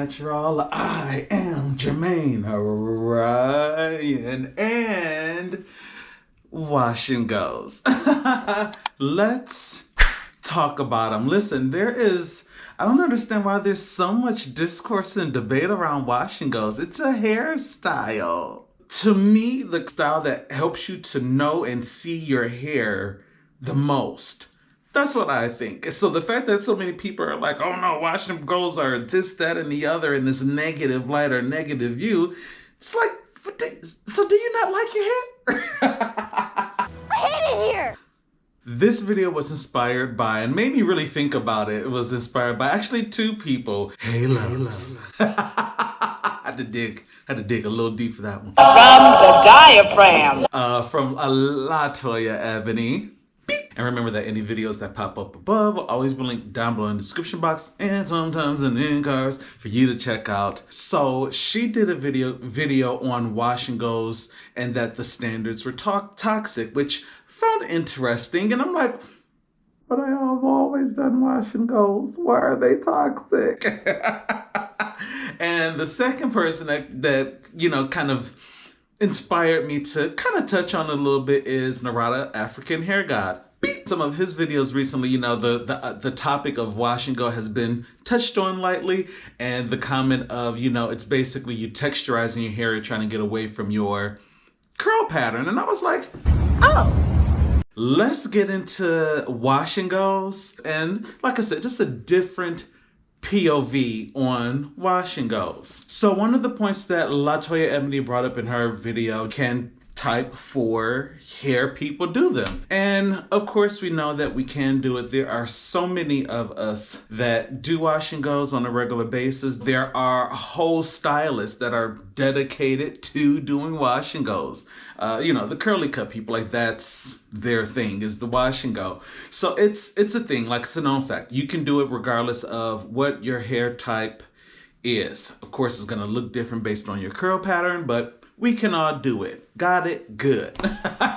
LaToya. I am JermaineAuNatural and wash and goes. Let's talk about them. Listen, I don't understand why there's so much discourse and debate around wash and goes. It's a hairstyle. To me, the style that helps you to know and see your hair the most. That's what I think. So the fact that so many people are like, oh no, wash and goes are this, that, and the other in this negative light or negative view. It's like, so do you not like your hair? I hate it here. This video was inspired by, and made me really think about it, it was inspired by actually two people. Hey, loves. I had to dig a little deep for that one. From the diaphragm. From LaToya, Ebony. And remember that any videos that pop up above will always be linked down below in the description box and sometimes in the end cards for you to check out. So she did a video on wash and goes and that the standards were toxic, which found interesting. And I'm like, but I have always done wash and goes. Why are they toxic? And the second person that you know kind of inspired me to kind of touch on it a little bit is Narada, African Hair God. Some of his videos recently, you know, the topic of wash and go has been touched on lightly, and the comment of, you know, it's basically you texturizing your hair, trying to get away from your curl pattern. And I was like, oh, let's get into wash and goes. And like I said, just a different POV on wash and goes. So one of the points that LaToya Ebony brought up in her video, can type for hair people do them. And of course we know that we can do it. There are so many of us that do wash and goes on a regular basis. There are whole stylists that are dedicated to doing wash and goes. You know, the curly cut people, like that's their thing, is the wash and go. So it's a thing, like it's a known fact. You can do it regardless of what your hair type is. Of course, it's gonna look different based on your curl pattern, but we can all do it. Got it? Good.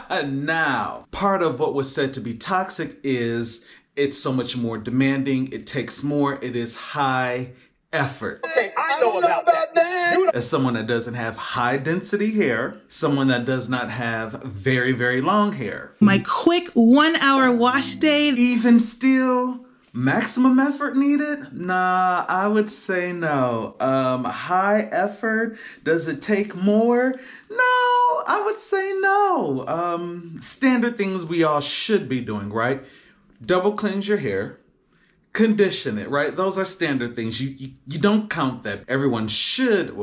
Now, part of what was said to be toxic is it's so much more demanding. It takes more. It is high effort. Okay, I know about that. As someone that doesn't have high density hair, someone that does not have very, very long hair. My quick 1 hour wash day. Even still, maximum effort needed? Nah, I would say no. High effort, does it take more? No, I would say no. Standard things we all should be doing, right? Double cleanse your hair, condition it, right? Those are standard things. You don't count that. Everyone should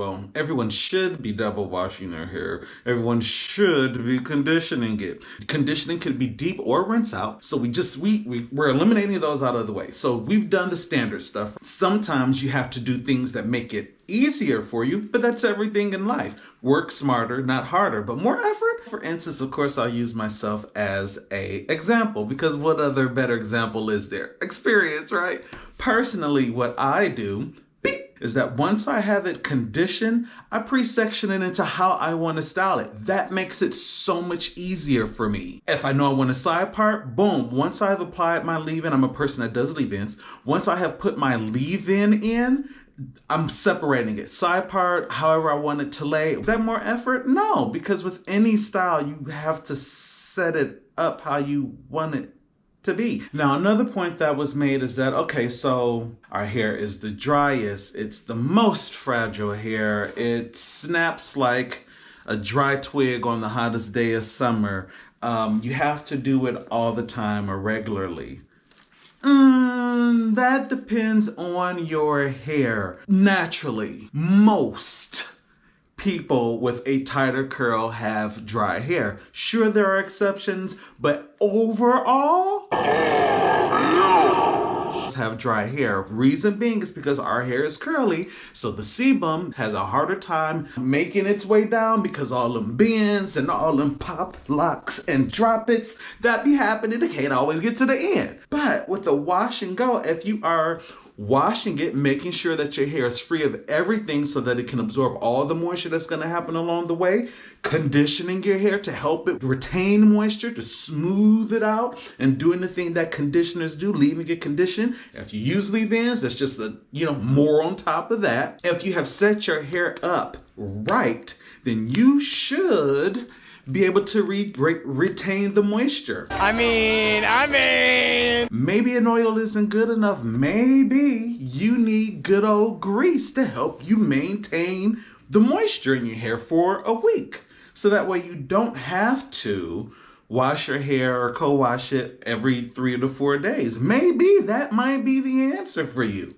be double washing their hair. Everyone should be conditioning it. Conditioning could be deep or rinse out. So we're eliminating those out of the way. So we've done the standard stuff. Sometimes you have to do things that make it easier for you, but that's everything in life. Work smarter, not harder, but more effort. For instance, of course, I'll use myself as a example, because what other better example is there? Experience, right? Personally, what I do is that once I have it conditioned, I pre-section it into how I want to style it. That makes it so much easier for me. If I know I want a side part, boom. Once I've applied my leave-in, I'm a person that does leave-ins. Once I have put my leave-in in, I'm separating it. Side part, however I want it to lay. Is that more effort? No, because with any style, you have to set it up how you want it to be. Now, another point that was made is that, okay, so our hair is the driest. It's the most fragile hair. It snaps like a dry twig on the hottest day of summer. You have to do it all the time or regularly. That depends on your hair. Naturally, most people with a tighter curl have dry hair. Sure, there are exceptions, but overall, have dry hair. Reason being is because our hair is curly, so the sebum has a harder time making its way down because all them bends and all them pop locks and droppets that be happening, they can't always get to the end. But with the wash and go, if you are washing it, making sure that your hair is free of everything so that it can absorb all the moisture that's going to happen along the way, conditioning your hair to help it retain moisture, to smooth it out, and doing the thing that conditioners do, leaving it conditioned. If you use leave-ins, that's just more on top of that. If you have set your hair up right, then you should be able to retain the moisture. I mean. Maybe an oil isn't good enough. Maybe you need good old grease to help you maintain the moisture in your hair for a week. So that way you don't have to wash your hair or co-wash it every 3 to 4 days. Maybe that might be the answer for you.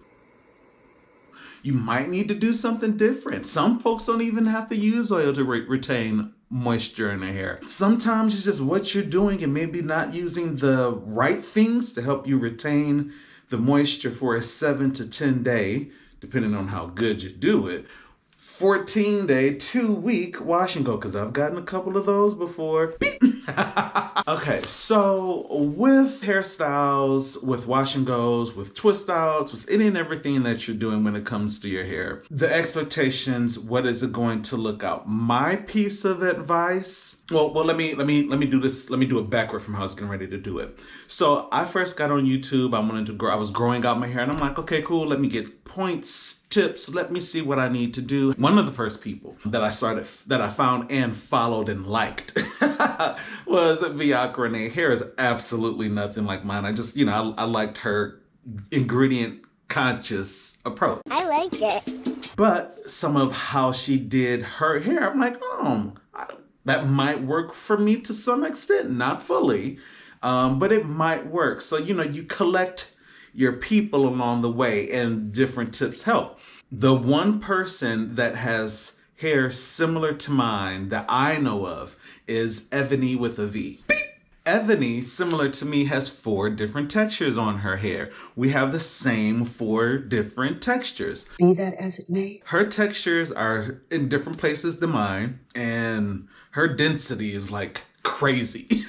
You might need to do something different. Some folks don't even have to use oil to retain moisture in their hair. Sometimes it's just what you're doing and maybe not using the right things to help you retain the moisture for a 7 to 10 day, depending on how good you do it, 14-day, 2-week wash and go, because I've gotten a couple of those before. Okay, so with hairstyles, with wash and goes, with twist outs, with any and everything that you're doing when it comes to your hair, the expectations, what is it going to look out? My piece of advice, well, let me do this. Let me do it backward from how I was getting ready to do it. So I first got on YouTube. I was growing out my hair, and I'm like, okay, cool. Let me get points, tips. Let me see what I need to do. One of the first people that I found and followed and liked was Bianca Renee. Hair is absolutely nothing like mine. I just, I liked her ingredient conscious approach. I like it. But some of how she did her hair, I'm like, that might work for me to some extent, not fully, but it might work. So, you collect your people along the way and different tips help. The one person that has hair similar to mine that I know of is Ebony with a V. Beep. Ebony, similar to me, has 4 different textures on her hair. We have the same 4 different textures. Be that as it may. Her textures are in different places than mine, and her density is like crazy.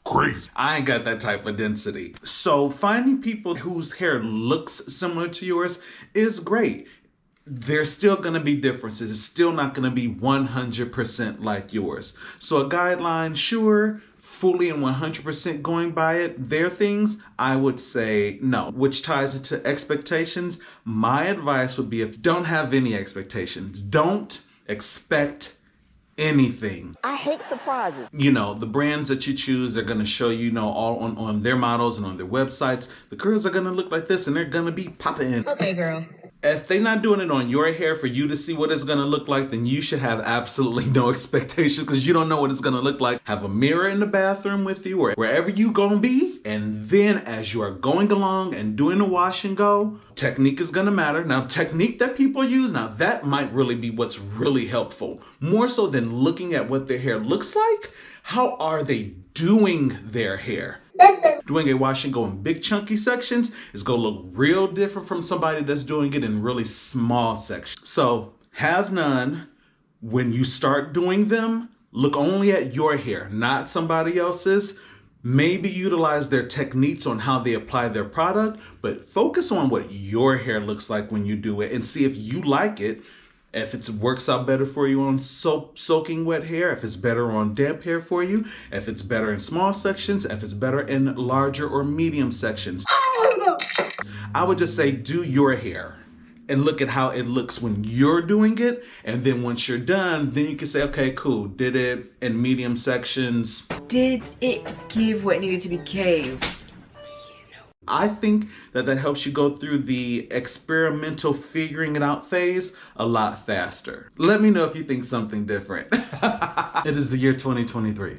Crazy. I ain't got that type of density. So finding people whose hair looks similar to yours is great. There's still going to be differences. It's still not going to be 100% like yours. So a guideline, sure, fully and 100% going by it, their things, I would say no. Which ties into expectations. My advice would be, if you don't have any expectations, don't expect anything. I hate surprises. The brands that you choose are going to show all on their models and on their websites. The girls are going to look like this and they're going to be popping. Okay, girl. If they're not doing it on your hair for you to see what it's going to look like, then you should have absolutely no expectation, because you don't know what it's going to look like. Have a mirror in the bathroom with you or wherever you going to be. And then as you are going along and doing the wash and go, technique is going to matter. Now, technique that people use, now that might really be what's really helpful. More so than looking at what their hair looks like, how are they doing their hair? Doing a wash and go in big chunky sections is going to look real different from somebody that's doing it in really small sections. So have none. When you start doing them, look only at your hair, not somebody else's. Maybe utilize their techniques on how they apply their product, but focus on what your hair looks like when you do it and see if you like it. If it works out better for you on soaking wet hair, if it's better on damp hair for you, if it's better in small sections, if it's better in larger or medium sections. I would just say do your hair and look at how it looks when you're doing it. And then once you're done, then you can say, okay, cool, did it in medium sections. Did it give what needed to be gave? I think that helps you go through the experimental figuring it out phase a lot faster. Let me know if you think something different. It is the year 2023.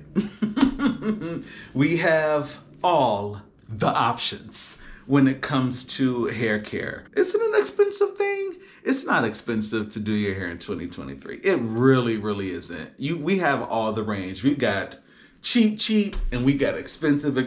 We have all the options when it comes to hair care. Is it an expensive thing? It's not expensive to do your hair in 2023. It really, really isn't. We have all the range. We've got cheap, and we got expensive.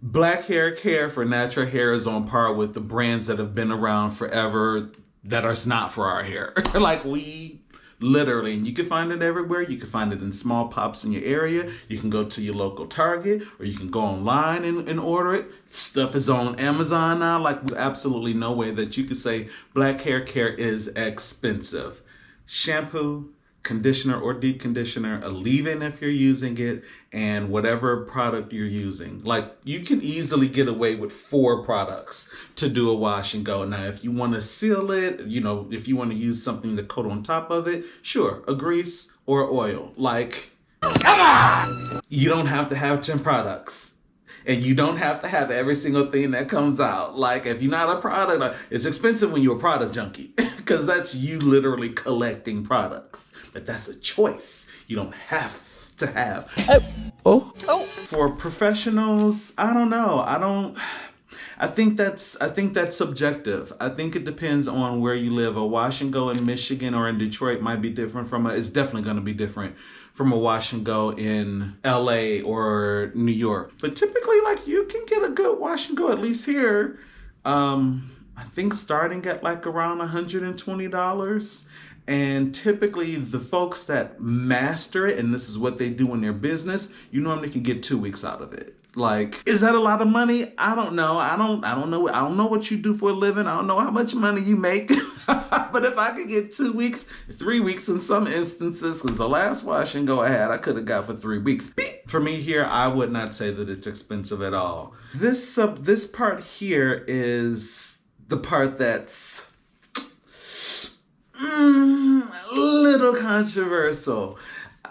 Black hair care for natural hair is on par with the brands that have been around forever that are not for our hair. Like, we Literally. And you can find it everywhere. You can find it in small pops in your area. You can go to your local Target, or you can go online and order it. Stuff is on Amazon now. Like, there's absolutely no way that you could say black hair care is expensive. Shampoo, conditioner or deep conditioner, a leave-in if you're using it, and whatever product you're using. Like, you can easily get away with 4 products to do a wash and go. Now, if you want to seal it, you know, if you want to use something to coat on top of it, sure, a grease or oil. Like, come on! You don't have to have 10 products. And you don't have to have every single thing that comes out. Like, if you're not a product, it's expensive when you're a product junkie, because that's you literally collecting products. But that's a choice. You don't have to have. For professionals, I don't know. I think that's subjective. I think it depends on where you live. A wash and go in Michigan or in Detroit might be different it's definitely going to be different from a wash and go in LA or New York. But typically, like, you can get a good wash and go, at least here. I think starting at like around $120. And typically the folks that master it, and this is what they do in their business, you normally can get 2 weeks out of it. Like, is that a lot of money? I don't know. I don't know. I don't know what you do for a living. I don't know how much money you make. But if I could get 2 weeks, 3 weeks in some instances, because the last wash and go I had, I could have got for 3 weeks. Beep. For me here, I would not say that it's expensive at all. This part here is the part that's a little controversial.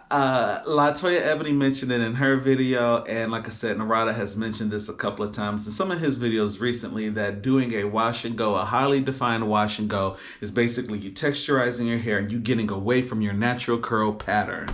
LaToya Ebony mentioned it in her video, and like I said, Narada has mentioned this a couple of times in some of his videos recently, that doing a wash and go, a highly defined wash and go, is basically you texturizing your hair and you getting away from your natural curl pattern.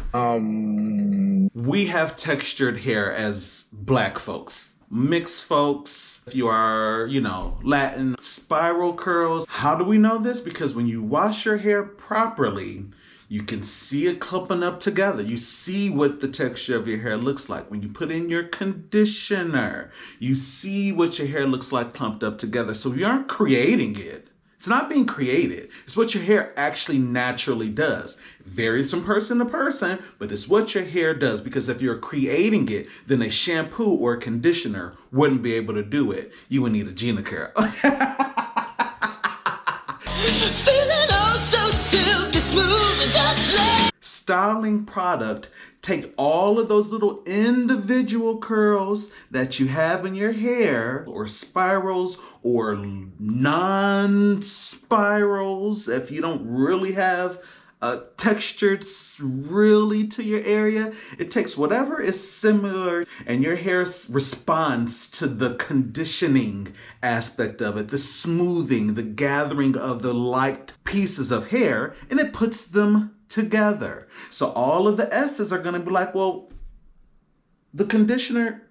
We have textured hair as black folks. Mixed folks, if you are, you know, Latin, spiral curls. How do we know this? Because when you wash your hair properly, you can see it clumping up together. You see what the texture of your hair looks like. When you put in your conditioner, you see what your hair looks like clumped up together. So you aren't creating it. It's not being created. It's what your hair actually naturally does. It varies from person to person, but it's what your hair does. Because if you're creating it, then a shampoo or a conditioner wouldn't be able to do it. You would need a Gina curl. Styling product take all of those little individual curls that you have in your hair, or spirals or non-spirals, if you don't really have textured really to your area. It takes whatever is similar, and your hair responds to the conditioning aspect of it, the smoothing, the gathering of the light pieces of hair, and it puts them together. So all of the S's are going to be like, well, the conditioner,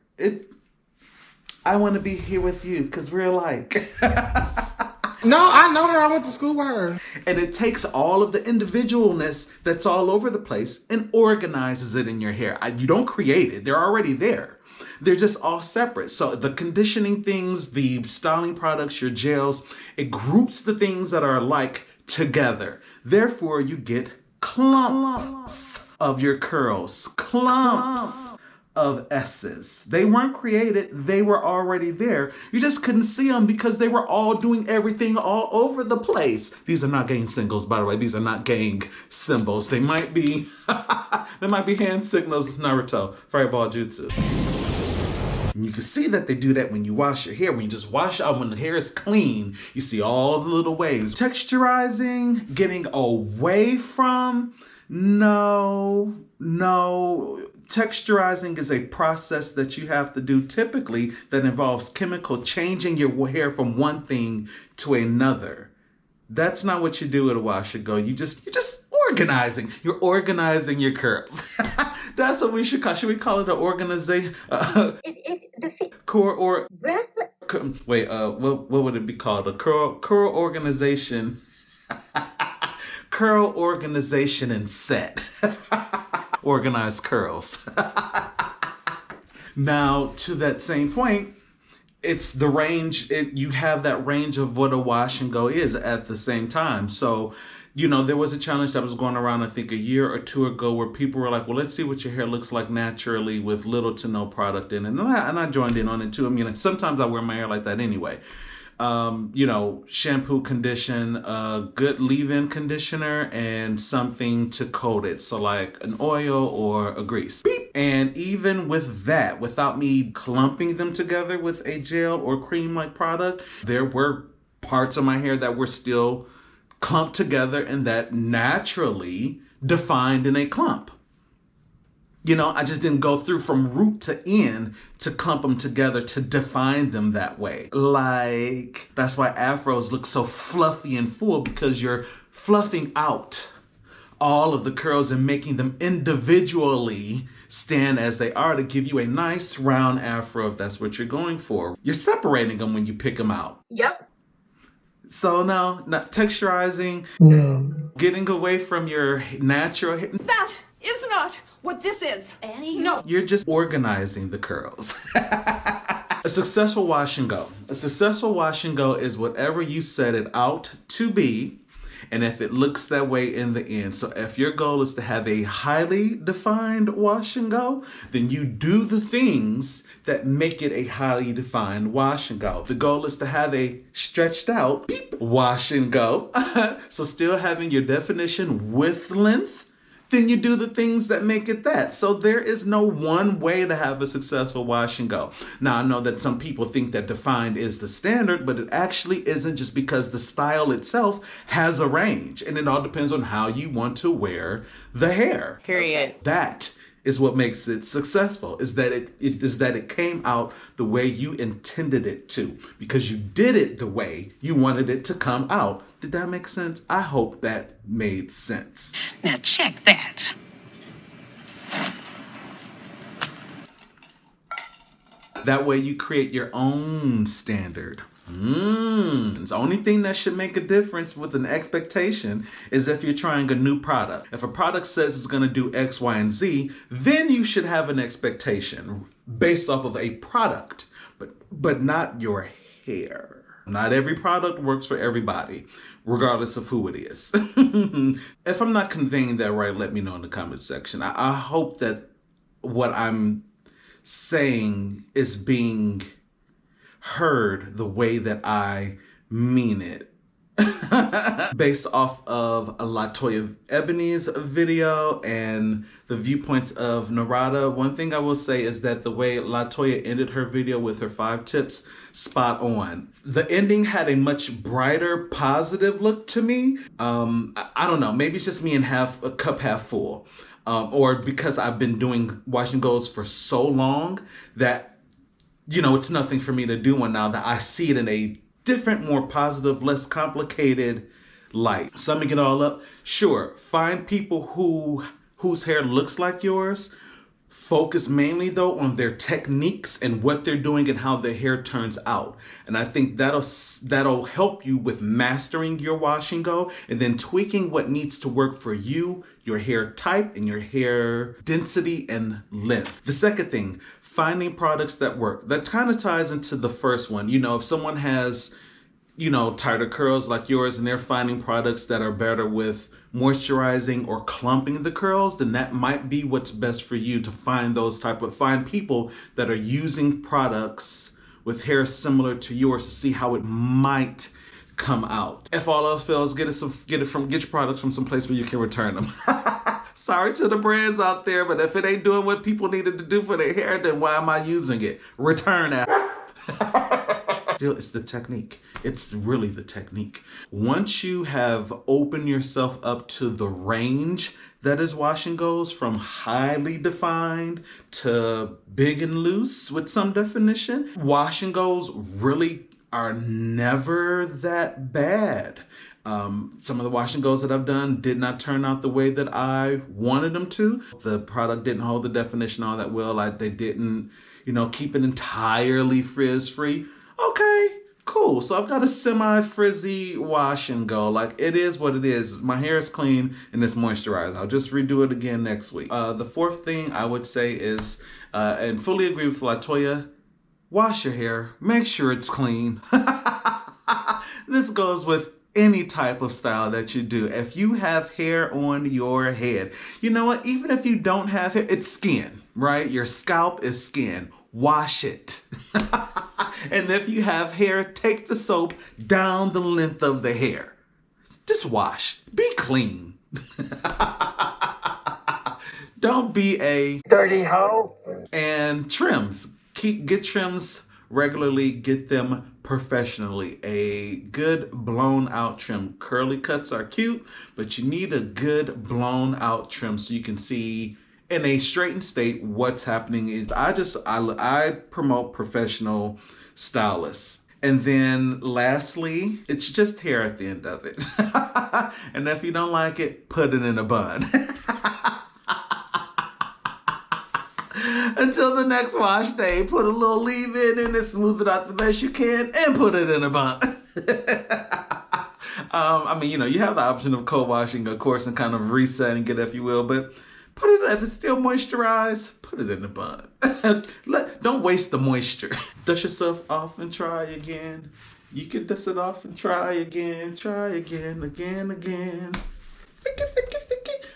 I want to be here with you because we're alike. No, I know her. I went to school with her. And it takes all of the individualness that's all over the place and organizes it in your hair. You don't create it. They're already there. They're just all separate. So the conditioning things, the styling products, your gels, it groups the things that are alike together. Therefore, you get clumps of your curls, clumps of S's. They weren't created, they were already there. You just couldn't see them because they were all doing everything all over the place. These are not gang symbols, by the way. These are not gang symbols. They might be, they might be hand signals, Naruto, Fireball Jutsu. And you can see that they do that when you wash your hair. When you just wash out, when the hair is clean, you see all the little waves. Texturizing, getting away from, no. Texturizing is a process that you have to do typically that involves chemical changing your hair from one thing to another. That's not what you do at a wash and go. You're just organizing. You're organizing your curls. That's what we should call. Should we call it an organization? Wait. What would it be called? A curl organization. Curl organization and set. Organized curls. Now, to that same point, it's the range, you have that range of what a wash and go is at the same time. So You know, there was a challenge that was going around, I think, a year or two ago where people were like, well, let's see what your hair looks like naturally with little to no product in it. And I joined in on it too. I mean, sometimes I wear my hair like that anyway. You know, shampoo, condition, a good leave-in conditioner, and something to coat it. So like an oil or a grease. Beep. And even with that, without me clumping them together with a gel or cream-like product, there were parts of my hair that were still clumped together and that naturally defined in a clump. You know, I just didn't go through from root to end to clump them together to define them that way. Like, that's why afros look so fluffy and full, because you're fluffing out all of the curls and making them individually stand as they are to give you a nice round afro if that's what you're going for. You're separating them when you pick them out. Yep. So no, not texturizing. No. Getting away from your natural hair. That is not what this is. Annie? No. You're just organizing the curls. A successful wash and go. A successful wash and go is whatever you set it out to be, and if it looks that way in the end. So if your goal is to have a highly defined wash and go, then you do the things that make it a highly defined wash and go. The goal is to have a stretched out beep, wash and go. So still having your definition with length, then you do the things that make it that. So there is no one way to have a successful wash and go. Now, I know that some people think that defined is the standard, but it actually isn't, just because the style itself has a range, and it all depends on how you want to wear the hair. Period. That is what makes it successful, is that it came out the way you intended it to, because you did it the way you wanted it to come out. Did that make sense? I hope that made sense. Now check that. That way you create your own standard. The only thing that should make a difference with an expectation is if you're trying a new product. If a product says it's going to do X, Y, and Z, then you should have an expectation based off of a product, but not your hair. Not every product works for everybody, regardless of who it is. If I'm not conveying that right, let me know in the comment section. I hope that what I'm saying is being heard the way that I mean it. Based off of LaToya Ebony's video and the viewpoints of Narada, one thing I will say is that the way LaToya ended her video with her 5 tips, spot on. The ending had a much brighter, positive look to me. I don't know, maybe it's just me and a cup half full. Or because I've been doing wash and goes for so long that, you know, it's nothing for me to do one now, that I see it in a different, more positive, less complicated light. Summing it all up, sure, find people whose hair looks like yours. Focus mainly though on their techniques and what they're doing and how their hair turns out. And I think that'll help you with mastering your wash and go, and then tweaking what needs to work for you, your hair type, and your hair density and length. The second thing, finding products that work. That kind of ties into the first one. You know, if someone has, you know, tighter curls like yours and they're finding products that are better with moisturizing or clumping the curls, then that might be what's best for you, to find find people that are using products with hair similar to yours to see how it might come out. If all else fails, get your products from some place where you can return them. Sorry to the brands out there, but if it ain't doing what people needed to do for their hair, then why am I using it? Return it. Still, it's the technique. It's really the technique. Once you have opened yourself up to the range that is wash and goes, from highly defined to big and loose with some definition, wash and goes really are never that bad. Some of the wash and goes that I've done did not turn out the way that I wanted them to. The product didn't hold the definition all that well. They didn't, you know, keep it entirely frizz free. Okay, cool. So I've got a semi-frizzy wash and go. Like, it is what it is. My hair is clean and it's moisturized. I'll just redo it again next week. The fourth thing I would say is, and fully agree with LaToya, wash your hair. Make sure it's clean. This goes with any type of style that you do. If you have hair on your head, you know what? Even if you don't have hair, it's skin, right? Your scalp is skin. Wash it. And if you have hair, take the soap down the length of the hair. Just wash. Be clean. Don't be a Dirty hoe. And trims. Get trims regularly. Get them professionally. A good blown out trim. Curly cuts are cute, but you need a good blown out trim so you can see in a straightened state what's happening. I promote professional stylists. And then lastly, it's just hair at the end of it. And if you don't like it, put it in a bun. Until the next wash day, put a little leave-in in it, smooth it out the best you can, and put it in a bun. I mean, you know, you have the option of co-washing, of course, and kind of resetting it, if you will, but put it, if it's still moisturized, put it in the bun. Don't waste the moisture. Dust yourself off and try again. You can dust it off and try again, again.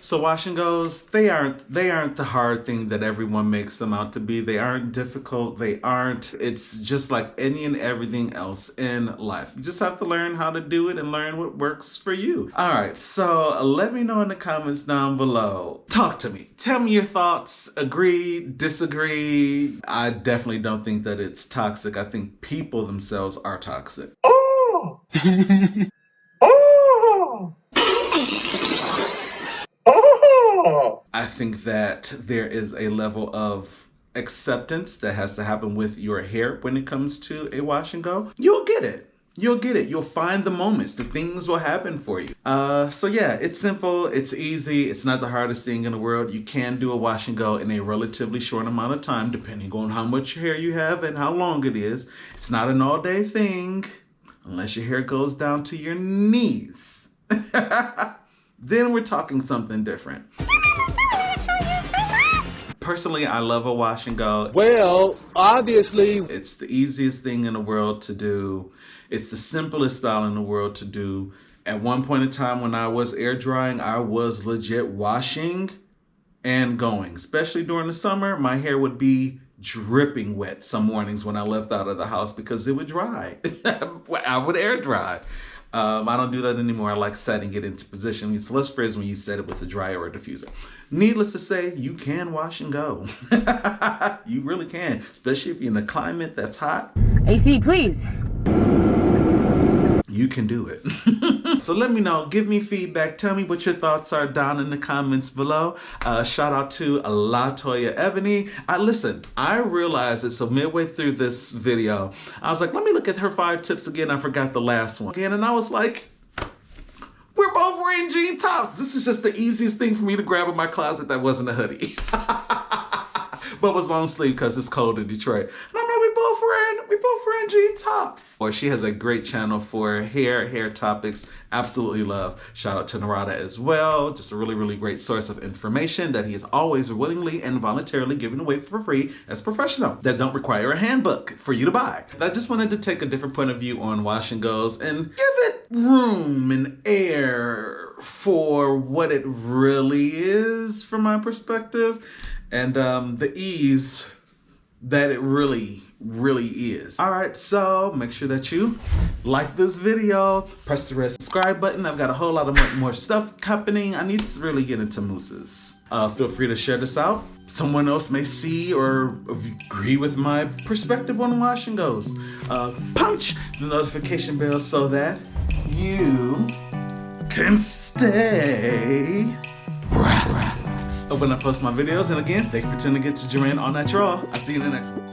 So wash and goes, they aren't the hard thing that everyone makes them out to be. They aren't difficult. It's just like any and everything else in life. You just have to learn how to do it and learn what works for you. All right, so let me know in the comments down below. Talk to me. Tell me your thoughts. Agree, disagree. I definitely don't think that it's toxic. I think people themselves are toxic. Oh! Oh! Oh! I think that there is a level of acceptance that has to happen with your hair when it comes to a wash and go. You'll get it. You'll find the moments. The things will happen for you. So yeah, it's simple. It's easy. It's not the hardest thing in the world. You can do a wash and go in a relatively short amount of time, depending on how much hair you have and how long it is. It's not an all-day thing, unless your hair goes down to your knees. Then we're talking something different. Personally, I love a wash and go. Well, obviously. It's the easiest thing in the world to do. It's the simplest style in the world to do. At one point in time when I was air drying, I was legit washing and going. Especially during the summer, my hair would be dripping wet some mornings when I left out of the house because it would dry. I would air dry. I don't do that anymore. I like setting it into position. It's less frizz when you set it with a dryer or a diffuser. Needless to say, you can wash and go. You really can, especially if you're in a climate that's hot. AC, please. You can do it. So let me know. Give me feedback. Tell me what your thoughts are down in the comments below. Shout out to LaToya Ebony. I realized it, so midway through this video, I was like, let me look at her 5 tips again. I forgot the last one again. And I was like, we're both wearing jean tops. This was just the easiest thing for me to grab in my closet that wasn't a hoodie. But was long sleeve because it's cold in Detroit. And I'm like, we both wearing jean tops. Or she has a great channel for hair topics. Absolutely love. Shout out to Narada as well. Just a really, really great source of information that he is always willingly and voluntarily giving away for free as a professional that don't require a handbook for you to buy. I just wanted to take a different point of view on wash and goes and give it room and air for what it really is from my perspective. And the ease that it really is. All right, so make sure that you like this video, press the red subscribe button. I've got a whole lot of more stuff happening. I need to really get into mousses. Feel free to share this out. Someone else may see or agree with my perspective on wash and goes. Punch the notification bell so that you can stay when I post my videos. And again, thank you for tuning in to JermaineAuNatural. I'll see you in the next one.